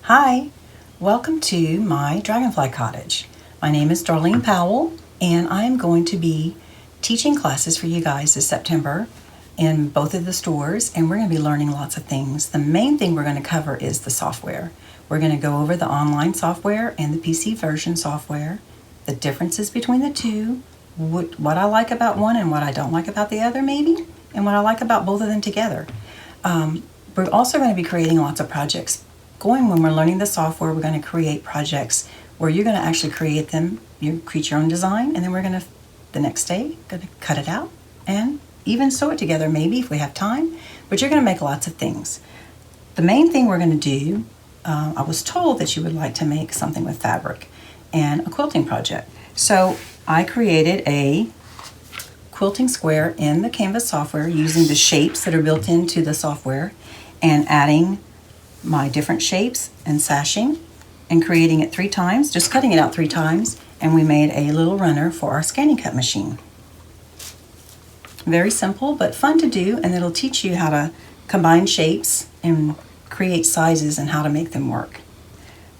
Hi, welcome to my Dragonfly Cottage. My name is Darlene Powell, and I'm going to be teaching classes for you guys this September in both of the stores, and we're going to be learning lots of things. The main thing we're going to cover is the software. We're going to go over the online software and the PC version software, the differences between the two, what I like about one and what I don't like about the other maybe, and what I like about both of them together. We're also going to be creating lots of projects. When we're learning the software, we're going to create projects where you're going to actually create them. You create your own design, and then we're going to, the next day, going to cut it out and even sew it together maybe if we have time, but you're going to make lots of things. The main thing we're going to do, I was told that you would like to make something with fabric and a quilting project. So I created a quilting square in the Canvas software using the shapes that are built into the software and adding my different shapes and sashing and creating it 3 times, just cutting it out 3 times, and we made a little runner for our scanning cut machine. Very simple but fun to do, and it'll teach you how to combine shapes and create sizes and how to make them work.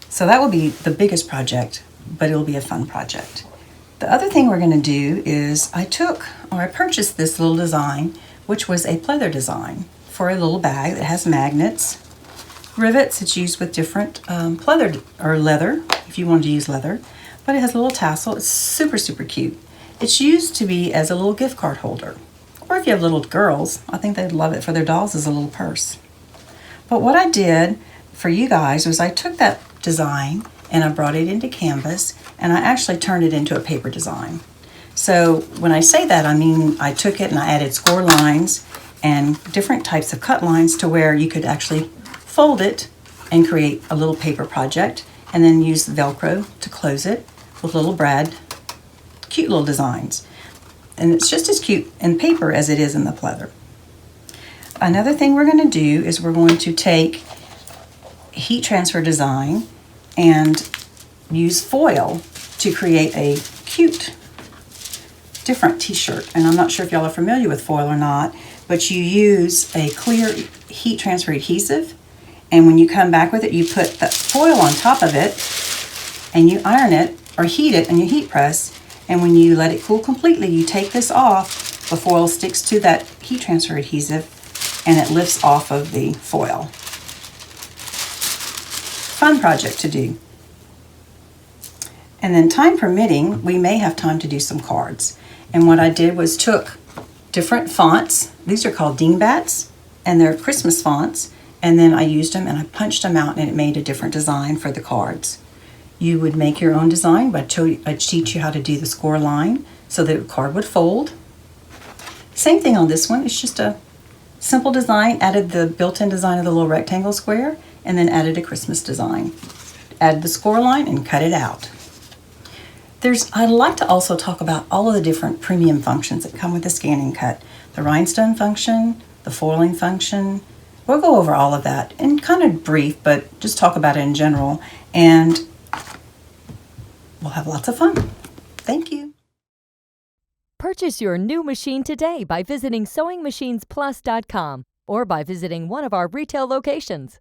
So that will be the biggest project, but it'll be a fun project. The other thing we're going to do is I purchased this little design, which was a pleather design for a little bag that has magnets, rivets. It's used with different pleather or leather, if you want to use leather, but it has a little tassel. It's super cute. It's used to be as a little gift card holder, or if you have little girls, I think they'd love it for their dolls as a little purse. But what I did for you guys was I took that design and I brought it into Canvas, and I actually turned it into a paper design. So when I say that, I mean I took it and I added score lines and different types of cut lines to where you could actually fold it and create a little paper project, and then use the Velcro to close it with little brad, cute little designs. And it's just as cute in paper as it is in the pleather. Another thing we're going to do is we're going to take heat transfer design and use foil to create a cute different t-shirt. And I'm not sure if y'all are familiar with foil or not, but you use a clear heat transfer adhesive, and when you come back with it, you put the foil on top of it and you iron it or heat it in your heat press, and when you let it cool completely, you take this off, the foil sticks to that heat transfer adhesive and it lifts off of the foil. Fun project to do. And then time permitting, we may have time to do some cards. And what I did was took different fonts. These are called dingbats, and they're Christmas fonts. And then I used them and I punched them out, and it made a different design for the cards. You would make your own design, but I'd teach you how to do the score line so that the card would fold. Same thing on this one. It's just a simple design. Added the built-in design of the little rectangle square, and then added a Christmas design. Added the score line and cut it out. I'd like to also talk about all of the different premium functions that come with the scan and cut. The rhinestone function, the foiling function. We'll go over all of that in kind of brief, but just talk about it in general, and we'll have lots of fun. Thank you. Purchase your new machine today by visiting SewingMachinesPlus.com or by visiting one of our retail locations.